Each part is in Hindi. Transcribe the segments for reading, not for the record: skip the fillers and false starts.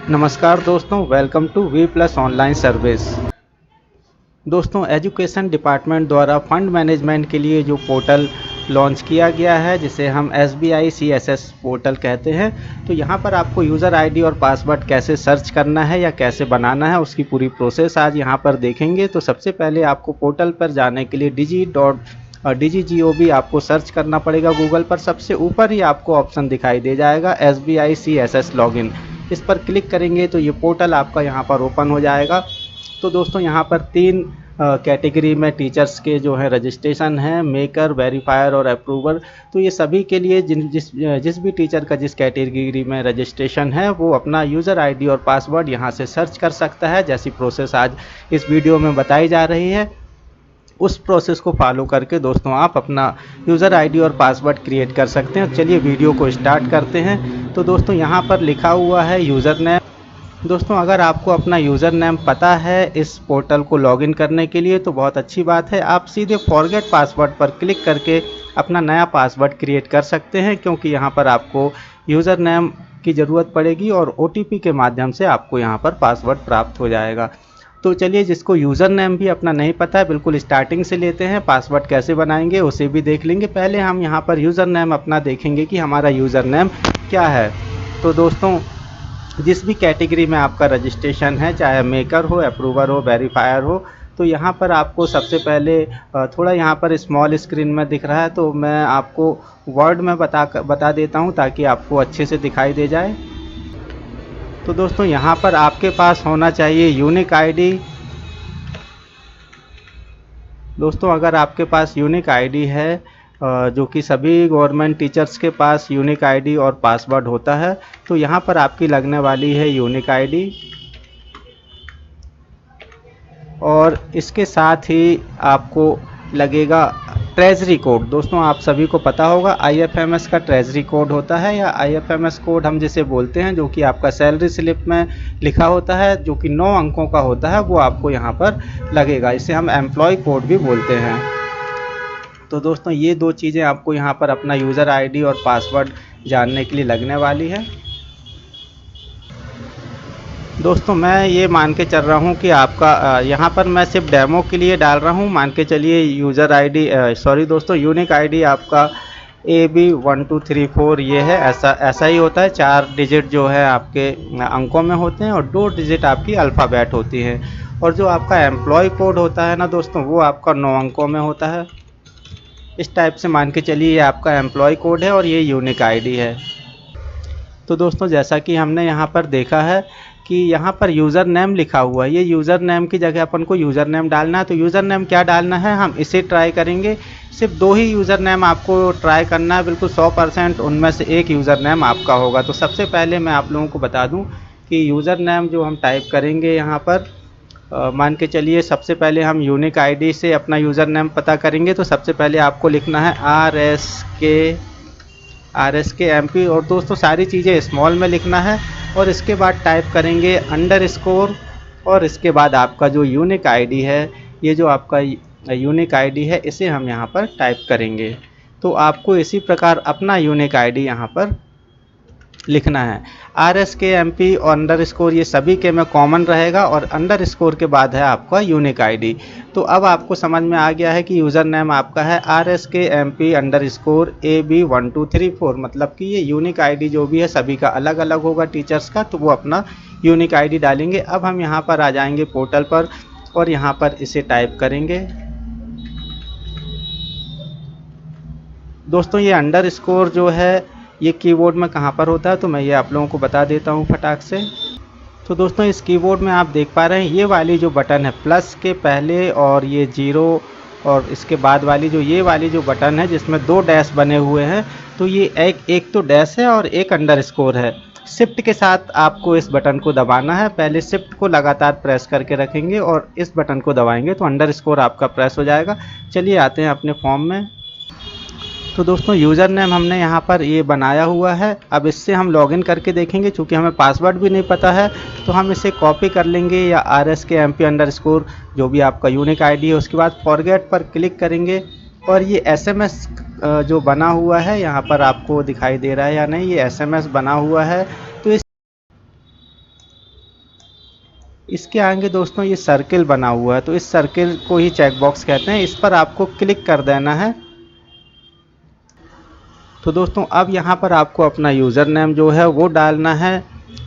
नमस्कार दोस्तों, welcome to V plus online service. दोस्तों, एजुकेशन डिपार्टमेंट द्वारा फंड मैनेजमेंट के लिए जो पोर्टल लॉन्च किया गया है, जिसे हम SBI CSS पोर्टल कहते हैं, तो यहाँ पर आपको यूज़र आईडी और पासवर्ड कैसे सर्च करना है या कैसे बनाना है, उसकी पूरी प्रोसेस आज यहाँ पर देखेंगे। तो सबसे पहले आपको पोर्टल पर जाने के लिए digi.gov आपको सर्च करना पड़ेगा गूगल पर। सबसे ऊपर ही आपको ऑप्शन दिखाई दे जाएगा SBI CSS लॉगिन। इस पर क्लिक करेंगे तो ये पोर्टल आपका यहाँ पर ओपन हो जाएगा। तो दोस्तों, यहाँ पर 3 कैटेगरी में टीचर्स के जो है रजिस्ट्रेशन है, मेकर, वेरीफायर और अप्रूवर। तो ये सभी के लिए जिस भी टीचर का जिस कैटेगरी में रजिस्ट्रेशन है वो अपना यूज़र आईडी और पासवर्ड यहाँ से सर्च कर सकता है। जैसी प्रोसेस आज इस वीडियो में बताई जा रही है, उस प्रोसेस को फॉलो करके दोस्तों आप अपना यूज़र आईडी और पासवर्ड क्रिएट कर सकते हैं। चलिए वीडियो को स्टार्ट करते हैं। तो दोस्तों, यहाँ पर लिखा हुआ है यूज़र नेम। दोस्तों, अगर आपको अपना यूज़र नेम पता है इस पोर्टल को लॉगिन करने के लिए तो बहुत अच्छी बात है। आप सीधे फॉरगेट पासवर्ड पर क्लिक करके अपना नया पासवर्ड क्रिएट कर सकते हैं, क्योंकि यहाँ पर आपको यूज़र नेम की ज़रूरत पड़ेगी और OTP के माध्यम से आपको यहाँ पर पासवर्ड प्राप्त हो जाएगा। तो चलिए, जिसको यूज़र नेम भी अपना नहीं पता है, बिल्कुल स्टार्टिंग से लेते हैं। पासवर्ड कैसे बनाएंगे उसे भी देख लेंगे। पहले हम यहाँ पर यूज़र नेम अपना देखेंगे कि हमारा यूज़र नेम क्या है। तो दोस्तों, जिस भी कैटेगरी में आपका रजिस्ट्रेशन है, चाहे मेकर हो, अप्रूवर हो, वेरीफायर हो, तो यहाँ पर आपको सबसे पहले थोड़ा यहाँ पर स्मॉल स्क्रीन में दिख रहा है, तो मैं आपको वर्ड में बता देता हूँ ताकि आपको अच्छे से दिखाई दे जाए। तो दोस्तों, यहाँ पर आपके पास होना चाहिए यूनिक आईडी। दोस्तों, अगर आपके पास यूनिक आईडी है, जो कि सभी गवर्नमेंट टीचर्स के पास यूनिक आईडी और पासवर्ड होता है, तो यहाँ पर आपकी लगने वाली है यूनिक आईडी और इसके साथ ही आपको लगेगा ट्रेजरी कोड। दोस्तों, आप सभी को पता होगा IFMS का ट्रेजरी कोड होता है, या IFMS कोड हम जिसे बोलते हैं, जो कि आपका सैलरी स्लिप में लिखा होता है, जो कि 9 अंकों का होता है, वो आपको यहाँ पर लगेगा। इसे हम एम्प्लॉय कोड भी बोलते हैं। तो दोस्तों, ये 2 चीज़ें आपको यहाँ पर अपना यूज़र आईडी और पासवर्ड जानने के लिए लगने वाली है। दोस्तों, मैं ये मान के चल रहा हूँ कि आपका यहाँ पर मैं सिर्फ डेमो के लिए डाल रहा हूँ। मान के चलिए यूज़र आईडी दोस्तों, यूनिक आईडी आपका AB1234 ये है। ऐसा ही होता है। 4 डिजिट जो है आपके अंकों में होते हैं और 2 डिजिट आपकी अल्फ़ाबेट होती है। और जो आपका एम्प्लॉय कोड होता है ना दोस्तों, वो आपका 9 अंकों में होता है। इस टाइप से मान के चलिए ये आपका एम्प्लॉय कोड है और ये यूनिक आईडी है। तो दोस्तों, जैसा कि हमने यहाँ पर देखा है कि यहाँ पर यूज़र नेम लिखा हुआ है, ये यूज़र नेम की जगह अपन को यूज़र नेम डालना है। तो यूज़र नेम क्या डालना है, हम इसे ट्राई करेंगे। सिर्फ 2 ही यूज़र नेम आपको ट्राई करना है, बिल्कुल 100%। उनमें से एक यूज़र नेम आपका होगा। तो सबसे पहले मैं आप लोगों को बता दूं कि यूज़र नेम जो हम टाइप करेंगे यहाँ पर, मान के चलिए सबसे पहले हम यूनिक आईडी से अपना यूज़र नेम पता करेंगे। तो सबसे पहले आपको लिखना है RSK MP, और दोस्तों सारी चीज़ें स्मॉल में लिखना है। और इसके बाद टाइप करेंगे अंडरस्कोर, और इसके बाद आपका जो यूनिक आईडी है, ये जो आपका यूनिक आईडी है, इसे हम यहाँ पर टाइप करेंगे। तो आपको इसी प्रकार अपना यूनिक आईडी यहाँ पर लिखना है। RSK MP और अंडरस्कोर ये सभी के में कॉमन रहेगा, और अंडरस्कोर के बाद है आपका यूनिक आईडी। तो अब आपको समझ में आ गया है कि यूज़र नेम आपका है RSK MP अंडरस्कोर AB1234, मतलब कि ये यूनिक आईडी जो भी है सभी का अलग अलग होगा टीचर्स का, तो वो अपना यूनिक आईडी डालेंगे। अब हम यहाँ पर आ जाएंगे पोर्टल पर और यहाँ पर इसे टाइप करेंगे। दोस्तों, ये अंडरस्कोर जो है ये कीबोर्ड में कहाँ पर होता है, तो मैं ये आप लोगों को बता देता हूँ फटाक से। तो दोस्तों, इस कीबोर्ड में आप देख पा रहे हैं ये वाली जो बटन है प्लस के पहले, और ये 0 और इसके बाद वाली ये वाली जो बटन है जिसमें 2 डैश बने हुए हैं, तो ये एक तो डैश है और एक अंडरस्कोर है। शिफ्ट के साथ आपको इस बटन को दबाना है। पहले शिफ्ट को लगातार प्रेस करके रखेंगे और इस बटन को दबाएंगे तो अंडरस्कोर आपका प्रेस हो जाएगा। चलिए आते हैं अपने फॉर्म में। तो दोस्तों, यूज़र नेम हमने यहाँ पर ये बनाया हुआ है। अब इससे हम लॉगिन करके देखेंगे। चूँकि हमें पासवर्ड भी नहीं पता है, तो हम इसे कॉपी कर लेंगे, या RSK MP अंडरस्कोर जो भी आपका यूनिक आईडी है, उसके बाद फॉरगेट पर क्लिक करेंगे। और ये SMS जो बना हुआ है, यहाँ पर आपको दिखाई दे रहा है या नहीं, ये SMS बना हुआ है। तो इसके आगे दोस्तों ये सर्किल बना हुआ है, तो इस सर्किल को ही चेकबॉक्स कहते हैं, इस पर आपको क्लिक कर देना है। तो दोस्तों अब यहाँ पर आपको अपना यूज़र नेम जो है वो डालना है,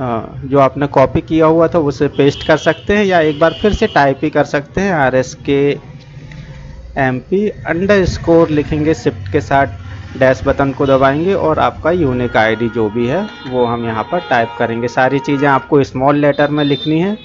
जो आपने कॉपी किया हुआ था उसे पेस्ट कर सकते हैं या एक बार फिर से टाइप ही कर सकते हैं। RSKMP_ लिखेंगे, शिफ्ट के साथ डैश बटन को दबाएंगे और आपका यूनिक आईडी जो भी है वो हम यहाँ पर टाइप करेंगे। सारी चीज़ें आपको स्मॉल लेटर में लिखनी है।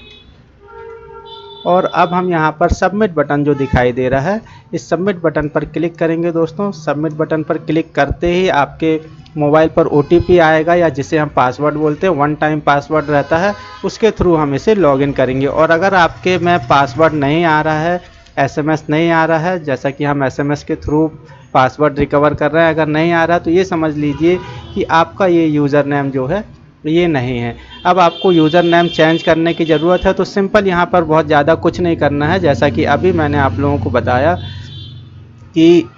और अब हम यहाँ पर सबमिट बटन जो दिखाई दे रहा है, इस सबमिट बटन पर क्लिक करेंगे दोस्तों। सबमिट बटन पर क्लिक करते ही आपके मोबाइल पर OTP आएगा, या जिसे हम पासवर्ड बोलते हैं, 1 टाइम पासवर्ड रहता है, उसके थ्रू हम इसे लॉगिन करेंगे। और अगर आपके में पासवर्ड नहीं आ रहा है, SMS नहीं आ रहा है, जैसा कि हम SMS के थ्रू पासवर्ड रिकवर कर रहे हैं, अगर नहीं आ रहा तो ये समझ लीजिए कि आपका ये यूज़र नेम जो है ये नहीं है। अब आपको यूज़र नेम चेंज करने की ज़रूरत है, तो सिंपल यहाँ पर बहुत ज़्यादा कुछ नहीं करना है। जैसा कि अभी मैंने आप लोगों को बताया कि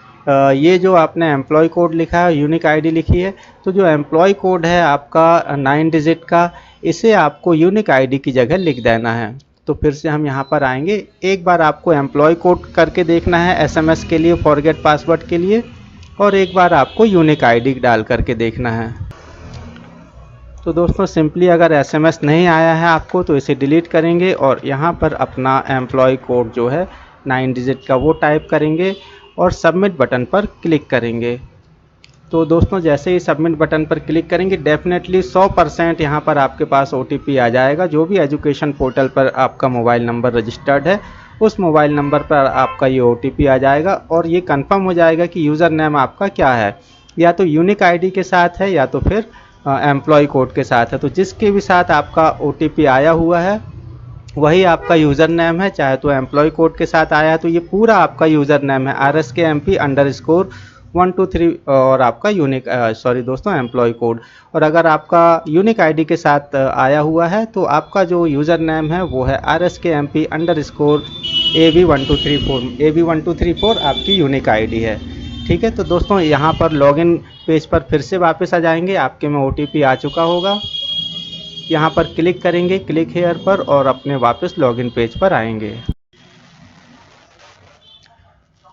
ये जो आपने एम्प्लॉय कोड लिखा है, यूनिक आईडी लिखी है, तो जो एम्प्लॉय कोड है आपका 9 डिजिट का, इसे आपको यूनिक आईडी की जगह लिख देना है। तो फिर से हम यहाँ पर आएंगे, एक बार आपको एम्प्लॉय कोड करके देखना है SMS के लिए, फॉरगेट पासवर्ड के लिए, और एक बार आपको यूनिक आईडी डाल करके देखना है। तो दोस्तों सिंपली अगर SMS नहीं आया है आपको तो इसे डिलीट करेंगे और यहाँ पर अपना एम्प्लॉय कोड जो है 9 डिजिट का वो टाइप करेंगे और सबमिट बटन पर क्लिक करेंगे। तो दोस्तों जैसे ही सबमिट बटन पर क्लिक करेंगे, डेफिनेटली 100% यहाँ पर आपके पास OTP आ जाएगा। जो भी एजुकेशन पोर्टल पर आपका मोबाइल नंबर रजिस्टर्ड है, उस मोबाइल नंबर पर आपका ये OTP आ जाएगा और ये कंफर्म हो जाएगा कि यूज़र नेम आपका क्या है, या तो यूनिक आईडी के साथ है या तो फिर एम्प्लॉय कोड के साथ है। तो जिसके भी साथ आपका OTP आया हुआ है वही आपका यूज़र नेम है, चाहे तो एम्प्लॉय कोड के साथ आया है तो ये पूरा आपका यूज़र नेम है RSKMP_123 और आपका यूनिक एम्प्लॉय कोड। और अगर आपका यूनिक आईडी के साथ आया हुआ है तो आपका जो यूज़र नेम है वो है RSKMP_AB1234 आपकी यूनिक आईडी है। ठीक है, तो दोस्तों यहाँ पर लॉगिन पेज पर फिर से वापस आ जाएंगे, आपके में OTP आ चुका होगा। यहाँ पर क्लिक करेंगे, क्लिक हेयर पर, और अपने वापस लॉगिन पेज पर आएंगे।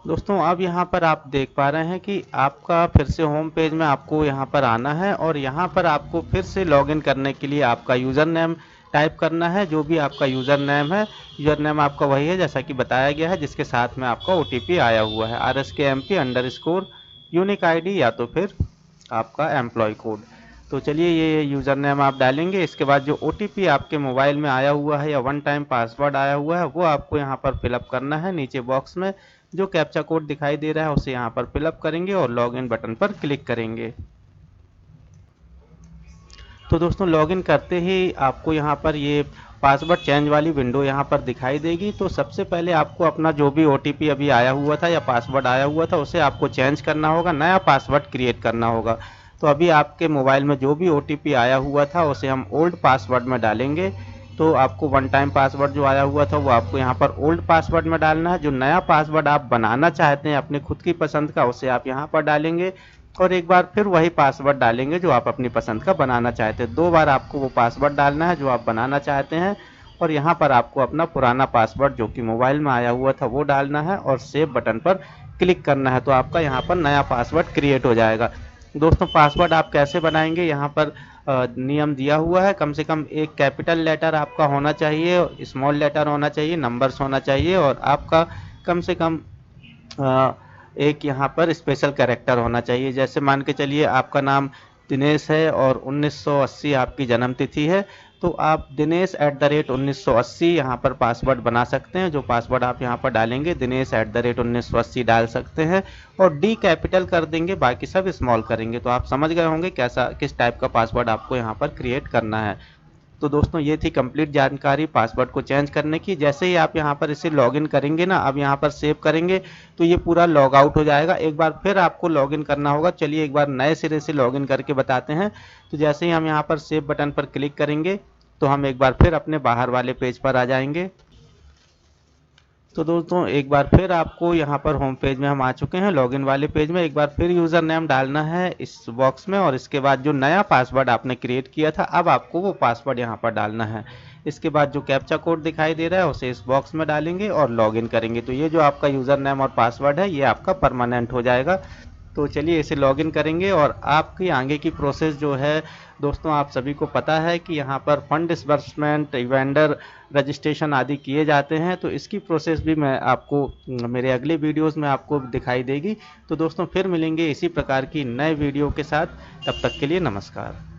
दोस्तों अब यहाँ पर आप देख पा रहे हैं कि आपका फिर से होम पेज में आपको यहाँ पर आना है और यहाँ पर आपको फिर से लॉगिन करने के लिए आपका यूज़र नेम टाइप करना है। जो भी आपका यूज़र नेम है, यूज़र नेम आपका वही है जैसा कि बताया गया है, जिसके साथ में आपका OTP आया हुआ है RSKMP_ यूनिक आईडी या तो फिर आपका एम्प्लॉय कोड। तो चलिए ये यूज़र नेम आप डालेंगे। इसके बाद जो OTP आपके मोबाइल में आया हुआ है या 1 टाइम पासवर्ड आया हुआ है वो आपको यहाँ पर फिलअप करना है। नीचे बॉक्स में जो कैप्चा कोड दिखाई दे रहा है उसे यहाँ पर फिलअप करेंगे और लॉगिन बटन पर क्लिक करेंगे। तो दोस्तों लॉगिन करते ही आपको यहाँ पर ये पासवर्ड चेंज वाली विंडो यहाँ पर दिखाई देगी। तो सबसे पहले आपको अपना जो भी OTP अभी आया हुआ था या पासवर्ड आया हुआ था उसे आपको चेंज करना होगा, नया पासवर्ड क्रिएट करना होगा। तो अभी आपके मोबाइल में जो भी OTP आया हुआ था उसे हम ओल्ड पासवर्ड में डालेंगे। तो आपको 1 टाइम पासवर्ड जो आया हुआ था वो आपको यहाँ पर ओल्ड पासवर्ड में डालना है। जो नया पासवर्ड आप बनाना चाहते हैं अपने खुद की पसंद का उसे आप यहाँ पर डालेंगे और एक बार फिर वही पासवर्ड डालेंगे जो आप अपनी पसंद का बनाना चाहते हैं। 2 बार आपको वो पासवर्ड डालना है जो आप बनाना चाहते हैं और यहाँ पर आपको अपना पुराना पासवर्ड जो कि मोबाइल में आया हुआ था वो डालना है और सेव बटन पर क्लिक करना है। तो आपका यहाँ पर नया पासवर्ड क्रिएट हो जाएगा। दोस्तों पासवर्ड आप कैसे बनाएंगे, यहाँ पर नियम दिया हुआ है। कम से कम एक कैपिटल लेटर आपका होना चाहिए, स्मॉल लेटर होना चाहिए, नंबर्स होना चाहिए और आपका कम से कम एक यहाँ पर स्पेशल कैरेक्टर होना चाहिए। जैसे मान के चलिए आपका नाम दिनेश है और 1980 आपकी जन्म तिथि है, तो आप दिनेश@1980 यहाँ पर पासवर्ड बना सकते हैं। जो पासवर्ड आप यहाँ पर डालेंगे दिनेश@1980 डाल सकते हैं और D कैपिटल कर देंगे, बाकी सब स्मॉल करेंगे। तो आप समझ गए होंगे किस टाइप का पासवर्ड आपको यहाँ पर क्रिएट करना है। तो दोस्तों ये थी कंप्लीट जानकारी पासवर्ड को चेंज करने की। जैसे ही आप यहाँ पर इसे लॉगिन करेंगे ना, अब यहाँ पर सेव करेंगे तो ये पूरा लॉग आउट हो जाएगा। एक बार फिर आपको लॉगिन करना होगा। चलिए एक बार नए सिरे से लॉगिन करके बताते हैं। तो जैसे ही हम यहाँ पर सेव बटन पर क्लिक करेंगे तो हम एक बार फिर अपने बाहर वाले पेज पर आ जाएंगे। तो दोस्तों एक बार फिर आपको यहाँ पर होम पेज में हम आ चुके हैं। लॉगिन वाले पेज में एक बार फिर यूज़र नेम डालना है इस बॉक्स में, और इसके बाद जो नया पासवर्ड आपने क्रिएट किया था अब आपको वो पासवर्ड यहाँ पर डालना है। इसके बाद जो कैप्चा कोड दिखाई दे रहा है उसे इस बॉक्स में डालेंगे और लॉगिन करेंगे। तो ये जो आपका यूज़र नेम और पासवर्ड है ये आपका परमानेंट हो जाएगा। तो चलिए इसे लॉगिन करेंगे और आपकी आगे की प्रोसेस जो है दोस्तों आप सभी को पता है कि यहाँ पर फंड डिसबर्समेंट, वेंडर रजिस्ट्रेशन आदि किए जाते हैं। तो इसकी प्रोसेस भी मैं आपको मेरे अगले वीडियोस में आपको दिखाई देगी। तो दोस्तों फिर मिलेंगे इसी प्रकार की नए वीडियो के साथ, तब तक के लिए नमस्कार।